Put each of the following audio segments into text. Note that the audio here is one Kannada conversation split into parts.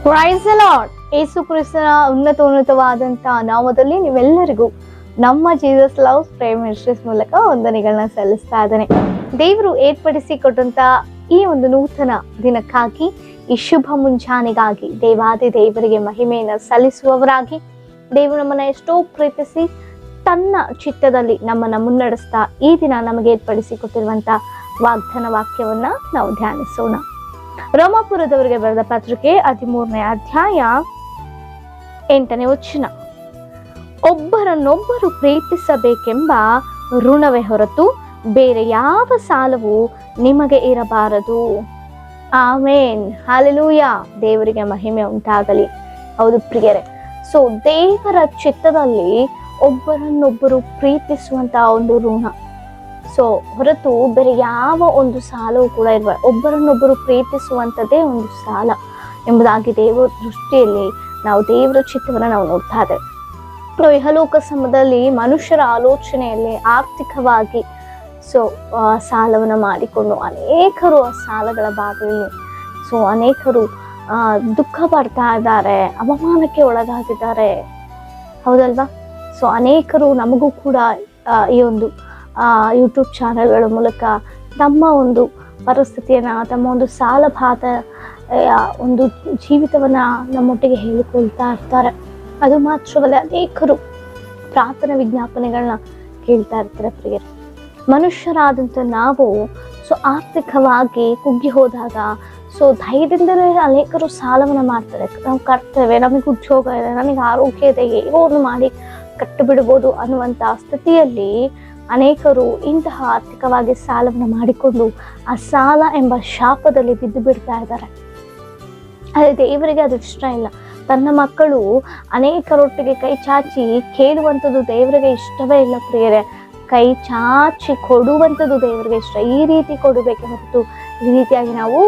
Price the lord. ಯೇಸು ಕ್ರಿಸ್ತನ ಉನ್ನತವಾದಂತ ನಾಮದಲ್ಲಿ ನೀವೆಲ್ಲರಿಗೂ ನಮ್ಮ ಜೀಸಸ್ ಲವ್ ಪ್ರೇಯರ್ ಮಿನಿಸ್ಟ್ರೀಸ್ ಮೂಲಕ ವಂದನೆಗಳನ್ನ ಸಲ್ಲಿಸ್ತಾ ಇದ್ದೇನೆ. ದೇವರು ಏರ್ಪಡಿಸಿಕೊಟ್ಟಂತ ಈ ಒಂದು ನೂತನ ದಿನಕ್ಕಾಗಿ, ಈ ಶುಭ ಮುಂಜಾನೆಗಾಗಿ ದೇವಾದಿ ದೇವರಿಗೆ ಮಹಿಮೆಯನ್ನು ಸಲ್ಲಿಸುವವರಾಗಿ ದೇವರು ನಮ್ಮನ್ನ ಎಷ್ಟೋ ಪ್ರೀತಿಸಿ ತನ್ನ ಚಿತ್ತದಲ್ಲಿ ನಮ್ಮನ್ನ ಮುನ್ನಡೆಸ್ತಾ ಈ ದಿನ ನಮಗೆ ಏರ್ಪಡಿಸಿಕೊಟ್ಟಿರುವಂತ ವಾಗ್ದಾನ ವಾಕ್ಯವನ್ನ ನಾವು ಧ್ಯಾನಿಸೋಣ. ರೋಮಾಪುರದವರಿಗೆ ಬರೆದ ಪತ್ರಿಕೆ 13ನೇ ಅಧ್ಯಾಯ 8ನೇ ವಚನ. ಒಬ್ಬರನ್ನೊಬ್ಬರು ಪ್ರೀತಿಸಬೇಕೆಂಬ ಋಣವೇ ಹೊರತು ಬೇರೆ ಯಾವ ಸಾಲವೂ ನಿಮಗೆ ಇರಬಾರದು. ಆಮೇನ್, ಹಲ್ಲೆಲೂಯಾ. ದೇವರಿಗೆ ಮಹಿಮೆ ಉಂಟಾಗಲಿ. ಹೌದು ಪ್ರಿಯರೇ, ಸೊ ದೇವರ ಚಿತ್ತದಲ್ಲಿ ಒಬ್ಬರನ್ನೊಬ್ಬರು ಪ್ರೀತಿಸುವಂತ ಒಂದು ಋಣ, ಸೊ ಹೊರತು ಬೇರೆ ಯಾವ ಒಂದು ಸಾಲವೂ ಕೂಡ ಇರುವ, ಒಬ್ಬರನ್ನೊಬ್ಬರು ಪ್ರೀತಿಸುವಂಥದ್ದೇ ಒಂದು ಸಾಲ ಎಂಬುದಾಗಿ ದೇವರ ದೃಷ್ಟಿಯಲ್ಲಿ ನಾವು ದೇವರ ಚಿತ್ತವನ್ನು ನಾವು ನೋಡ್ತಾ ಇದ್ದೇವೆ. ಇಹಲೋಕ ಸಮಯದಲ್ಲಿ ಮನುಷ್ಯರ ಆಲೋಚನೆಯಲ್ಲಿ ಆರ್ಥಿಕವಾಗಿ ಸೊ ಸಾಲವನ್ನು ಮಾಡಿಕೊಂಡು ಅನೇಕರು ಆ ಸಾಲಗಳ ಬಾಧೆಯಲ್ಲಿ ಸೊ ಅನೇಕರು ದುಃಖ ಪಡ್ತಾ ಇದ್ದಾರೆ, ಅವಮಾನಕ್ಕೆ ಒಳಗಾಗಿದ್ದಾರೆ. ಹೌದಲ್ವಾ? ಸೊ ಅನೇಕರು ನಮಗೂ ಕೂಡ ಈ ಒಂದು ಯೂಟ್ಯೂಬ್ ಚಾನೆಲ್ಗಳ ಮೂಲಕ ತಮ್ಮ ಒಂದು ಪರಿಸ್ಥಿತಿಯನ್ನ, ತಮ್ಮ ಒಂದು ಸಾಲ ಬಾಧ ಒಂದು ಜೀವಿತವನ್ನ ನಮ್ಮೊಟ್ಟಿಗೆ ಹೇಳಿಕೊಳ್ತಾ ಇರ್ತಾರೆ. ಅದು ಮಾತ್ರವಲ್ಲ, ಅನೇಕರು ಪ್ರಾರ್ಥನಾ ವಿಜ್ಞಾಪನೆಗಳನ್ನ ಕೇಳ್ತಾ ಇರ್ತಾರೆ. ಪ್ರಿಯರೇ, ಮನುಷ್ಯರಾದಂಥ ನಾವು ಸೊ ಆರ್ಥಿಕವಾಗಿ ಕುಗ್ಗಿ ಹೋದಾಗ ಸೊ ಧೈರ್ಯದಿಂದಲೇ ಅನೇಕರು ಸಾಲವನ್ನ ಮಾಡ್ತಾರೆ. ನಾವು ಕರ್ತೇವೆ, ನಮಗೆ ಉದ್ಯೋಗ ಇದೆ, ನನಗೆ ಆರೋಗ್ಯ ಇದೆ, ಏನೋ ಒಂದು ಮಾಡಿ ಕಟ್ಟು ಬಿಡ್ಬೋದು ಅನ್ನುವಂಥ ಸ್ಥಿತಿಯಲ್ಲಿ ಅನೇಕರು ಇಂತಹ ಆರ್ಥಿಕವಾಗಿ ಸಾಲವನ್ನು ಮಾಡಿಕೊಂಡು ಆ ಸಾಲ ಎಂಬ ಶಾಪದಲ್ಲಿ ಬಿದ್ದು ಬಿಡ್ತಾ ಇದ್ದಾರೆ. ಅದೇ ದೇವರಿಗೆ ಅದು ಇಷ್ಟ ಇಲ್ಲ. ತನ್ನ ಮಕ್ಕಳು ಅನೇಕರೊಟ್ಟಿಗೆ ಕೈ ಚಾಚಿ ಕೇಳುವಂಥದ್ದು ದೇವರಿಗೆ ಇಷ್ಟವೇ ಇಲ್ಲ. ಪ್ರಿಯರೇ, ಕೈ ಚಾಚಿ ಕೊಡುವಂಥದ್ದು ದೇವರಿಗೆ ಇಷ್ಟ. ಈ ರೀತಿ ಕೊಡಬೇಕೆ ಹೊರತು ಈ ರೀತಿಯಾಗಿ ನಾವು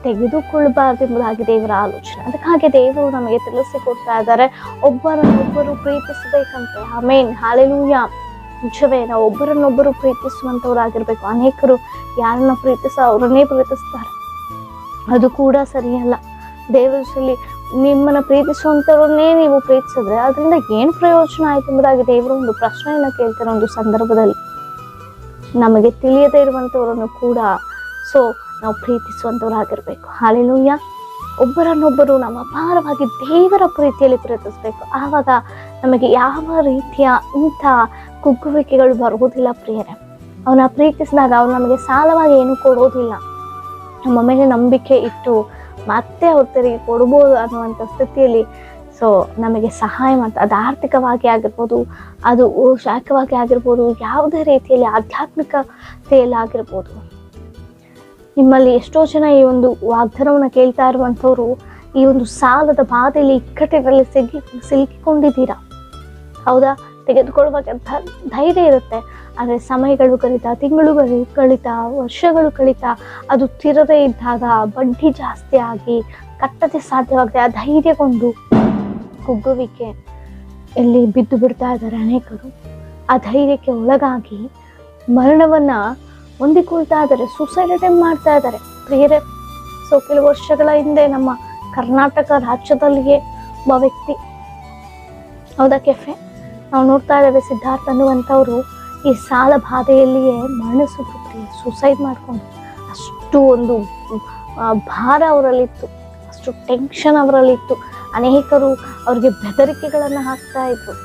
ತೆಗೆದುಕೊಳ್ಳಬಾರ್ದು ಎಂಬುದಾಗಿ ದೇವರ ಆಲೋಚನೆ. ಅದಕ್ಕಾಗಿ ದೇವರು ನಮಗೆ ತಿಳಿಸಿಕೊಡ್ತಾ ಇದ್ದಾರೆ, ಒಬ್ಬರನ್ನೊಬ್ಬರು ಪ್ರೀತಿಸಬೇಕಂತೆ. ಆಮೇನ್, ಹಲ್ಲೆಲೂಯಾ. ನಿಜವೇ, ನಾವು ಒಬ್ಬರನ್ನೊಬ್ಬರು ಪ್ರೀತಿಸುವಂಥವ್ರಾಗಿರ್ಬೇಕು. ಅನೇಕರು ಯಾರನ್ನ ಅವರನ್ನೇ ಪ್ರೀತಿಸ್ತಾರೆ, ಅದು ಕೂಡ ಸರಿಯಲ್ಲ. ದೇವರಲ್ಲಿ ನಿಮ್ಮನ್ನ ಪ್ರೀತಿಸುವಂಥವ್ರನ್ನೇ ನೀವು ಪ್ರೀತಿಸಿದ್ರೆ ಅದರಿಂದ ಏನು ಪ್ರಯೋಜನ ಆಯ್ತು ಎಂಬುದಾಗಿ ದೇವರು ಒಂದು ಪ್ರಶ್ನೆಯನ್ನ ಕೇಳ್ತಾರೆ. ಒಂದು ಸಂದರ್ಭದಲ್ಲಿ ನಮಗೆ ತಿಳಿಯದೇ ಇರುವಂಥವ್ರನ್ನು ಕೂಡ ಸೊ ನಾವು ಪ್ರೀತಿಸುವಂಥವ್ರಾಗಿರ್ಬೇಕು. ಹಲ್ಲೆಲೂಯಾ. ಒಬ್ಬರನ್ನೊಬ್ಬರು ನಮ್ಮ ಅಪಾರವಾಗಿ ದೇವರ ಪ್ರೀತಿಯಲ್ಲಿ ಪ್ರೀತಿಸ್ಬೇಕು. ಆವಾಗ ನಮಗೆ ಯಾವ ರೀತಿಯ ಇಂಥ ಕುಗ್ಗುವಿಕೆಗಳು ಬರುವುದಿಲ್ಲ. ಪ್ರಿಯರೇ, ಅವನ ಪ್ರೀತಿಸಿದಾಗ ಅವನು ನಮಗೆ ಸಾಲವಾಗಿ ಏನು ಕೊಡೋದಿಲ್ಲ. ನಮ್ಮ ಮೇಲೆ ನಂಬಿಕೆ ಇಟ್ಟು ಮತ್ತೆ ಅವ್ರ ತೆರಿಗೆ ಕೊಡ್ಬೋದು ಅನ್ನುವಂಥ ಸ್ಥಿತಿಯಲ್ಲಿ ಸೊ ನಮಗೆ ಸಹಾಯ ಮಾಡ್ತಾರೆ. ಅದು ಆರ್ಥಿಕವಾಗಿ ಆಗಿರ್ಬೋದು, ಅದು ಶಾಖವಾಗಿ ಆಗಿರ್ಬೋದು, ಯಾವುದೇ ರೀತಿಯಲ್ಲಿ ಆಧ್ಯಾತ್ಮಿಕತೆಯಲ್ಲಿ ಆಗಿರ್ಬೋದು. ನಿಮ್ಮಲ್ಲಿ ಎಷ್ಟೋ ಜನ ಈ ಒಂದು ವಾಗ್ದಾನವನ್ನು ಕೇಳ್ತಾ ಇರುವಂಥವ್ರು ಈ ಒಂದು ಸಾಲದ ಬಾಧೆಯಲ್ಲಿ ಇಕ್ಕಟ್ಟಿನಲ್ಲಿ ಸಿಲುಕಿಕೊಂಡಿದ್ದೀರಾ. ಹೌದಾ? ತೆಗೆದುಕೊಳ್ಳುವಾಗ ಧೈರ್ಯ ಇರುತ್ತೆ, ಆದರೆ ಸಮಯಗಳು ಕಳೀತಾ, ತಿಂಗಳುಗಳು ಕಳೀತಾ, ವರ್ಷಗಳು ಕಳೀತಾ, ಅದು ತೀರದೇ ಇದ್ದಾಗ ಬಡ್ಡಿ ಜಾಸ್ತಿ ಆಗಿ ಕಟ್ಟದೆ ಸಾಧ್ಯವಾಗದೆ ಆ ಧೈರ್ಯಗೊಂಡು ಕುಗ್ಗುವಿಕೆ ಎಲ್ಲಿ ಬಿದ್ದು ಬಿಡ್ತಾ ಇದ್ದಾರೆ ಅನೇಕರು. ಆ ಧೈರ್ಯಕ್ಕೆ ಒಳಗಾಗಿ ಮರಣವನ್ನ ಹೊಂದಿಕೊಳ್ತಾ ಇದ್ದಾರೆ, ಸೂಸೈಡ್ ಅಟೆಂಪ್ಟ್ ಮಾಡ್ತಾ ಇದ್ದಾರೆ. ಪ್ರಿಯರೇ, ಸೊ ಕೆಲವು ವರ್ಷಗಳ ಹಿಂದೆ ನಮ್ಮ ಕರ್ನಾಟಕ ರಾಜ್ಯದಲ್ಲಿಯೇ ಒಬ್ಬ ವ್ಯಕ್ತಿ, ಹೌದಾ, ಕೆಫೆ ನಾವು ನೋಡ್ತಾ ಇದ್ದೇವೆ, ಸಿದ್ಧಾರ್ಥ ಅನ್ನುವಂಥವ್ರು ಈ ಸಾಲ ಬಾಧೆಯಲ್ಲಿಯೇ ಮರಣಿಸಿದ್ರು. ಸೂಸೈಡ್ ಮಾಡಿಕೊಂಡು ಅಷ್ಟು ಒಂದು ಭಾರ ಅವರಲ್ಲಿತ್ತು, ಅಷ್ಟು ಟೆನ್ಷನ್ ಅವರಲ್ಲಿತ್ತು. ಅನೇಕರು ಅವ್ರಿಗೆ ಬೆದರಿಕೆಗಳನ್ನು ಹಾಕ್ತಾ ಇದ್ರು.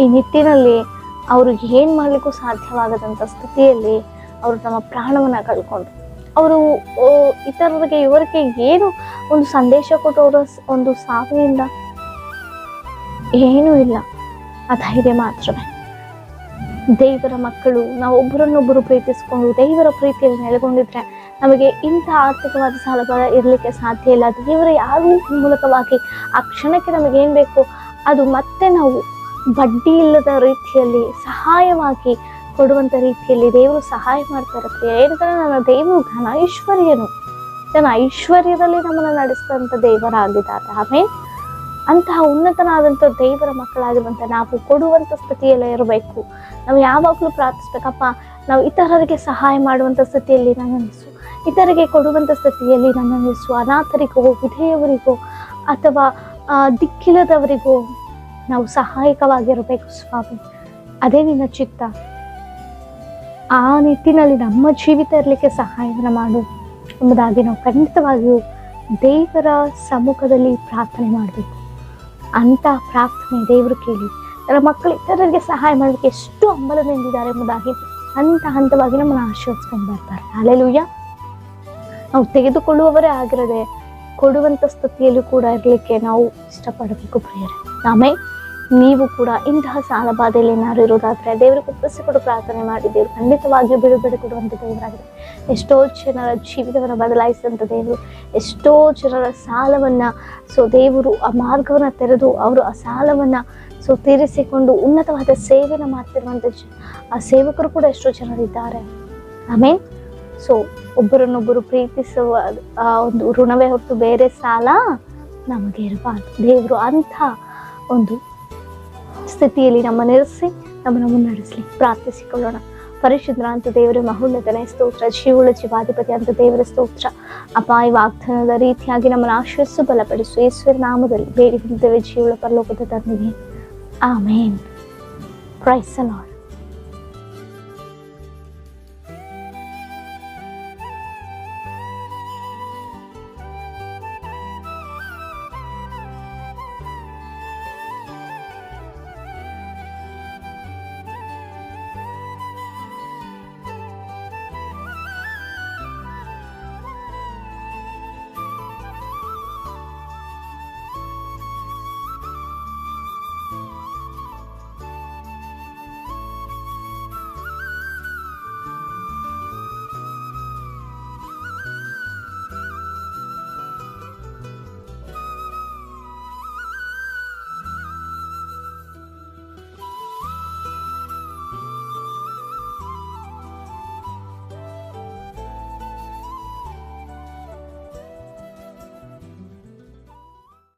ಈ ನಿಟ್ಟಿನಲ್ಲಿ ಅವ್ರಿಗೆ ಏನು ಮಾಡಲಿಕ್ಕೂ ಸಾಧ್ಯವಾಗದಂಥ ಸ್ಥಿತಿಯಲ್ಲಿ ಅವರು ತಮ್ಮ ಪ್ರಾಣವನ್ನು ಕಳ್ಕೊಂಡ್ರು. ಅವರು ಇತರರಿಗೆ ಇವರಿಗೆ ಏನು ಒಂದು ಸಂದೇಶ ಕೊಟ್ಟು ಅವರ ಒಂದು ಸಾವಿನಿಂದ ಏನೂ ಇಲ್ಲ, ಆ ಧೈರ್ಯ ಮಾತ್ರವೇ. ದೇವರ ಮಕ್ಕಳು ನಾವು ಒಬ್ಬರನ್ನೊಬ್ಬರು ಪ್ರೀತಿಸ್ಕೊಂಡು ದೇವರ ಪ್ರೀತಿಯಲ್ಲಿ ನೆಲೆಗೊಂಡಿದ್ರೆ ನಮಗೆ ಇಂಥ ಆರ್ಥಿಕವಾದ ಸಾಲ ಇರಲಿಕ್ಕೆ ಸಾಧ್ಯ ಇಲ್ಲ. ದೇವರ ಯಾರೂ ಮೂಲಕವಾಗಿ ಆ ಕ್ಷಣಕ್ಕೆ ನಮಗೇನು ಬೇಕು ಅದು ಮತ್ತೆ ನಾವು ಬಡ್ಡಿ ಇಲ್ಲದ ರೀತಿಯಲ್ಲಿ ಸಹಾಯವಾಗಿ ಕೊಡುವಂಥ ರೀತಿಯಲ್ಲಿ ದೇವರು ಸಹಾಯ ಮಾಡ್ತಾರೆ. ಏನಂದ್ರೆ ನನ್ನ ದೇವರು ಘನ ಐಶ್ವರ್ಯನು, ತನ್ನ ಐಶ್ವರ್ಯದಲ್ಲಿ ನಮ್ಮನ್ನು ನಡೆಸಿದಂಥ ದೇವರಾಗಿದ್ದಾರೆ. ಆಮೇಲೆ ಅಂತಹ ಉನ್ನತನಾದಂಥ ದೇವರ ಮಕ್ಕಳಾಗಿರುವಂಥ ನಾವು ಕೊಡುವಂಥ ಸ್ಥಿತಿಯಲ್ಲೇ ಇರಬೇಕು. ನಾವು ಯಾವಾಗಲೂ ಪ್ರಾರ್ಥಿಸ್ಬೇಕಪ್ಪ, ನಾವು ಇತರರಿಗೆ ಸಹಾಯ ಮಾಡುವಂಥ ಸ್ಥಿತಿಯಲ್ಲಿ ನನ್ನನ್ನಿಸು, ಇತರಿಗೆ ಕೊಡುವಂಥ ಸ್ಥಿತಿಯಲ್ಲಿ ನನ್ನನ್ನಿಸು, ಅನಾಥರಿಗೋ ವಿಧೇಯವರಿಗೋ ಅಥವಾ ದಿಕ್ಕಿಲ್ಲದವರಿಗೂ ನಾವು ಸಹಾಯಕವಾಗಿರಬೇಕು ಸ್ವಾಮಿ. ಅದೇ ನಿನ್ನ ಚಿತ್ತ. ಆ ನಿಟ್ಟಿನಲ್ಲಿ ನಮ್ಮ ಜೀವಿತ ಇರಲಿಕ್ಕೆ ಸಹಾಯವನ್ನು ಮಾಡು ಎಂಬುದಾಗಿ ನಾವು ಖಂಡಿತವಾಗಿಯೂ ದೇವರ ಸಮ್ಮುಖದಲ್ಲಿ ಪ್ರಾರ್ಥನೆ ಮಾಡಬೇಕು. ಅಂಥ ಪ್ರಾರ್ಥನೆ ದೇವರು ಕೇಳಿ ನನ್ನ ಮಕ್ಕಳು ಇತರರಿಗೆ ಸಹಾಯ ಮಾಡಲಿಕ್ಕೆ ಎಷ್ಟು ಹಂಬಲದಿಂದಿದ್ದಾರೆ ಎಂಬುದಾಗಿ ಹಂತವಾಗಿ ನಮ್ಮನ್ನು ಆಶೀರ್ವದಿಸ್ಕೊಂಡು ಬರ್ತಾರೆ. ಹಲ್ಲೆಲೂಯಾ. ನಾವು ತೆಗೆದುಕೊಳ್ಳುವವರೇ ಆಗಿರದೆ ಕೊಡುವಂಥ ಸ್ಥಿತಿಯಲ್ಲೂ ಕೂಡ ಇರಲಿಕ್ಕೆ ನಾವು ಇಷ್ಟಪಡಬೇಕು ಪ್ರಿಯರೇ. ಆಮೇಲೆ ನೀವು ಕೂಡ ಇಂತಹ ಸಾಲ ಬಾಧೆಯಲ್ಲಿ ಏನಾದ್ರು ಇರೋದಾದ್ರೆ ದೇವರಿಗೆ ಒಪ್ಪಿಸಿಕೊಡು ಪ್ರಾರ್ಥನೆ ಮಾಡಿ ದೇವರು ಖಂಡಿತವಾಗಿಯೂ ಬಿಡುಗಡೆ ಕೊಡುವಂಥ ದೇವರಾಗಿದೆ. ಎಷ್ಟೋ ಜನರ ಜೀವಿತವನ್ನು ಬದಲಾಯಿಸಿದಂಥ ದೇವರು, ಎಷ್ಟೋ ಜನರ ಸಾಲವನ್ನು ದೇವರು ಆ ಮಾರ್ಗವನ್ನು ತೆರೆದು ಅವರು ಆ ಸಾಲವನ್ನು ತೀರಿಸಿಕೊಂಡು ಉನ್ನತವಾದ ಸೇವೆಯನ್ನು ಮಾಡ್ತಿರುವಂಥ ಆ ಸೇವಕರು ಕೂಡ ಎಷ್ಟೋ ಜನರಿದ್ದಾರೆ. ಆಮೇಲೆ ಒಬ್ಬರನ್ನೊಬ್ಬರು ಪ್ರೀತಿಸುವ ಒಂದು ಋಣವೇ ಹೊರತು ಬೇರೆ ಸಾಲ ನಮಗೆ ಇರಬಾರ್ದು. ದೇವರು ಅಂಥ ಒಂದು ಸ್ಥಿತಿಯಲ್ಲಿ ನಮ್ಮನ್ನಿರಿಸಿ ನಮ್ಮನ್ನು ಮುನ್ನಡೆಸಲಿ. ಪ್ರಾರ್ಥಿಸಿಕೊಳ್ಳೋಣ. ಪರಿಶುದ್ಧ ಅಂತ ದೇವರ ಮಹೋನ್ನತನೇ ಸ್ತೋತ್ರ, ಜೀವುಳ ಜೀವಾಧಿಪತಿ ಅಂತ ದೇವರ ಸ್ತೋತ್ರ. ಅಪಾಯ ವಾಗ್ದಾನದ ರೀತಿಯಾಗಿ ನಮ್ಮನ್ನು ಆಶ್ರಯಿಸು, ಬಲಪಡಿಸು. ಯೇಸುವಿನ ನಾಮದಲ್ಲಿ ಬೇಡಿ ಬಿದ್ದೇವೆ ಜೀವುಳ ಪರಲೋಕದ ತಂದೆಯೇ, ಆಮೇನ್. Praise the lord.